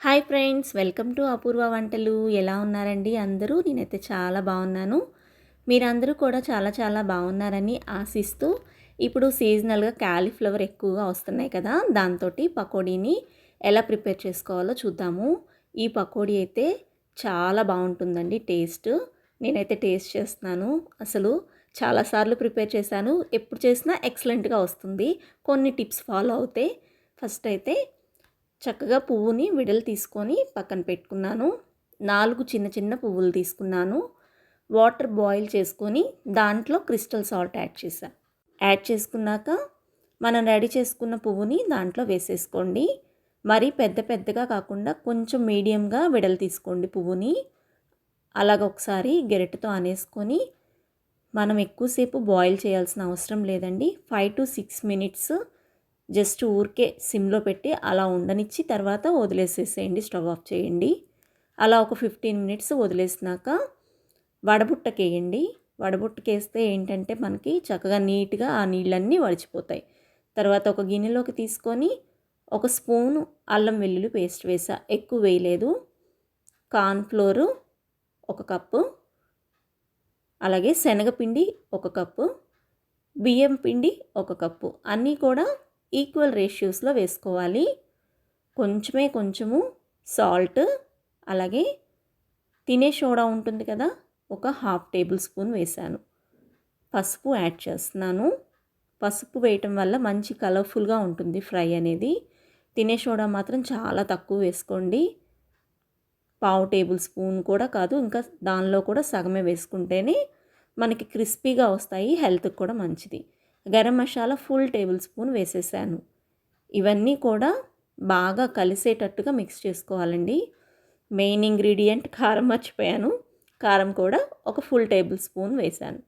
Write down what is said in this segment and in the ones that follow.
Hi friends, welcome to అపూర్వ వంటలు. ఎలా ఉన్నారండి అందరూ? నేనైతే చాలా బాగున్నాను. మీరందరూ కూడా చాలా చాలా బాగున్నారని ఆశిస్తూ, ఇప్పుడు సీజనల్గా క్యాలీఫ్లవర్ ఎక్కువగా వస్తున్నాయి కదా, దాంతో పకోడీని ఎలా ప్రిపేర్ చేసుకోవాలో చూద్దాము. ఈ పకోడీ అయితే చాలా బాగుంటుందండి టేస్ట్. నేనైతే టేస్ట్ చేస్తున్నాను. అసలు చాలాసార్లు ప్రిపేర్ చేశాను, ఎప్పుడు చేసినా ఎక్సలెంట్గా వస్తుంది. కొన్ని టిప్స్ ఫాలో అవుతే ఫస్ట్ అయితే చక్కగా పువ్వుని విడలు తీసుకొని పక్కన పెట్టుకున్నాను. 4 చిన్న చిన్న పువ్వులు తీసుకున్నాను. వాటర్ బాయిల్ చేసుకొని దాంట్లో క్రిస్టల్ సాల్ట్ యాడ్ చేసుకున్నాక మనం రెడీ చేసుకున్న పువ్వుని దాంట్లో వేసేసుకోండి. మరీ పెద్ద పెద్దగా కాకుండా కొంచెం మీడియంగా విడలు తీసుకోండి పువ్వుని. అలాగ ఒకసారి గెరటితో అనేసుకొని మనం ఎక్కువసేపు బాయిల్ చేయాల్సిన అవసరం లేదండి. 5 to 6 మినిట్స్ జస్ట్ ఊరికే సిమ్లో పెట్టి అలా ఉండనిచ్చి తర్వాత వదిలేసేసేయండి, స్టవ్ ఆఫ్ చేయండి. అలా ఒక 15 మినిట్స్ వదిలేసినాక వడబుట్టకేయండి. వడబుట్టకేస్తే ఏంటంటే మనకి చక్కగా నీట్గా ఆ నీళ్ళన్నీ వడిచిపోతాయి. తర్వాత ఒక గిన్నెలోకి తీసుకొని ఒక స్పూను అల్లం వెల్లుల్లి పేస్ట్ వేసా, ఎక్కువ వేయలేదు. కార్న్ఫ్లోరు 1 కప్పు, అలాగే శనగపిండి 1 కప్పు, బియ్యం పిండి 1 కప్పు, అన్నీ కూడా ఈక్వల్ రేషియోస్లో వేసుకోవాలి. కొంచెము సాల్ట్, అలాగే తినే సోడా ఉంటుంది కదా, ఒక 1/2 టేబుల్ స్పూన్ వేసాను. పసుపు యాడ్ చేస్తున్నాను. పసుపు వేయటం వల్ల మంచి కలర్ఫుల్గా ఉంటుంది ఫ్రై అనేది. తినే సోడా మాత్రం చాలా తక్కువ వేసుకోండి. 1/2 టేబుల్ స్పూన్ కూడా కాదు, ఇంకా దానిలో కూడా సగమే వేసుకుంటేనే మనకి క్రిస్పీగా వస్తాయి, హెల్త్కి కూడా మంచిది. Garam masala full table spoon వేసేసాను. ఇవన్నీ కూడా బాగా కలిసేటట్టుగా మిక్స్ చేసుకోవాలండి. మెయిన్ ఇంగ్రీడియంట్ కారం మర్చిపోయాను. కారం కూడా ఒక ఫుల్ టేబుల్ స్పూన్ వేసాను.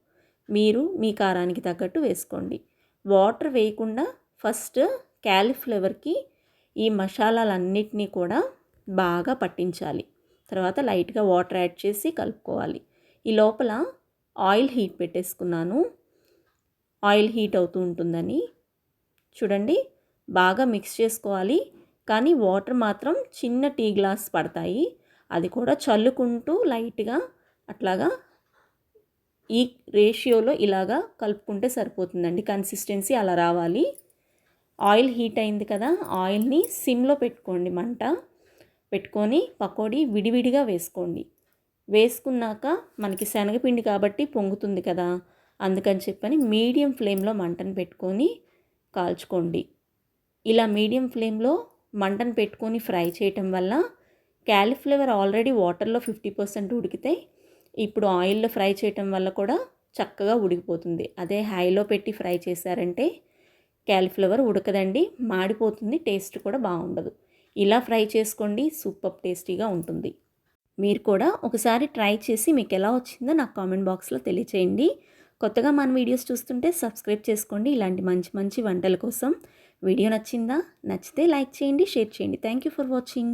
మీరు మీ కారానికి తగ్గట్టు వేసుకోండి. వాటర్ వేయకుండా ఫస్ట్ క్యాలీఫ్లవర్కి ఈ మసాలాలన్నిటినీ కూడా బాగా పట్టించాలి. తర్వాత లైట్గా వాటర్ యాడ్ చేసి కలుపుకోవాలి. ఈ లోపల ఆయిల్ హీట్ పెట్టేసుకున్నాను. ఆయిల్ హీట్ అవుతూ ఉంటుందని చూడండి, బాగా మిక్స్ చేసుకోవాలి. కానీ వాటర్ మాత్రం చిన్న టీ గ్లాస్ పడతాయి, అది కూడా చల్లుకుంటూ లైట్గా అట్లాగా ఈ రేషియోలో ఇలాగా కలుపుకుంటే సరిపోతుందండి. కన్సిస్టెన్సీ అలా రావాలి. ఆయిల్ హీట్ అయింది కదా, ఆయిల్ని సిమ్లో పెట్టుకోండి, మంట పెట్టుకొని పకోడీ విడివిడిగా వేసుకోండి. వేసుకున్నాక మనకి శనగపిండి కాబట్టి పొంగుతుంది కదా, అందుకని చెప్పని మీడియం ఫ్లేమ్లో మంటను పెట్టుకొని కాల్చుకోండి. ఇలా మీడియం ఫ్లేమ్లో మంటను పెట్టుకొని ఫ్రై చేయటం వల్ల క్యాలీఫ్లవర్ ఆల్రెడీ వాటర్లో 50% ఉడికితే ఇప్పుడు ఆయిల్లో ఫ్రై చేయటం వల్ల కూడా చక్కగా ఉడికిపోతుంది. అదే హైలో పెట్టి ఫ్రై చేశారంటే క్యాలీఫ్లవర్ ఉడకదండి, మాడిపోతుంది, టేస్ట్ కూడా బాగుండదు. ఇలా ఫ్రై చేసుకోండి, సూపర్ టేస్టీగా ఉంటుంది. మీరు కూడా ఒకసారి ట్రై చేసి మీకు ఎలా వచ్చిందో నాకు కామెంట్ బాక్స్లో తెలియచేయండి. కొత్తగా మన వీడియోస్ చూస్తుంటే సబ్స్క్రైబ్ చేసుకోండి ఇలాంటి మంచి మంచి వంటల కోసం. వీడియో నచ్చిందా? నచ్చితే లైక్ చేయండి, షేర్ చేయండి. Thank you for watching.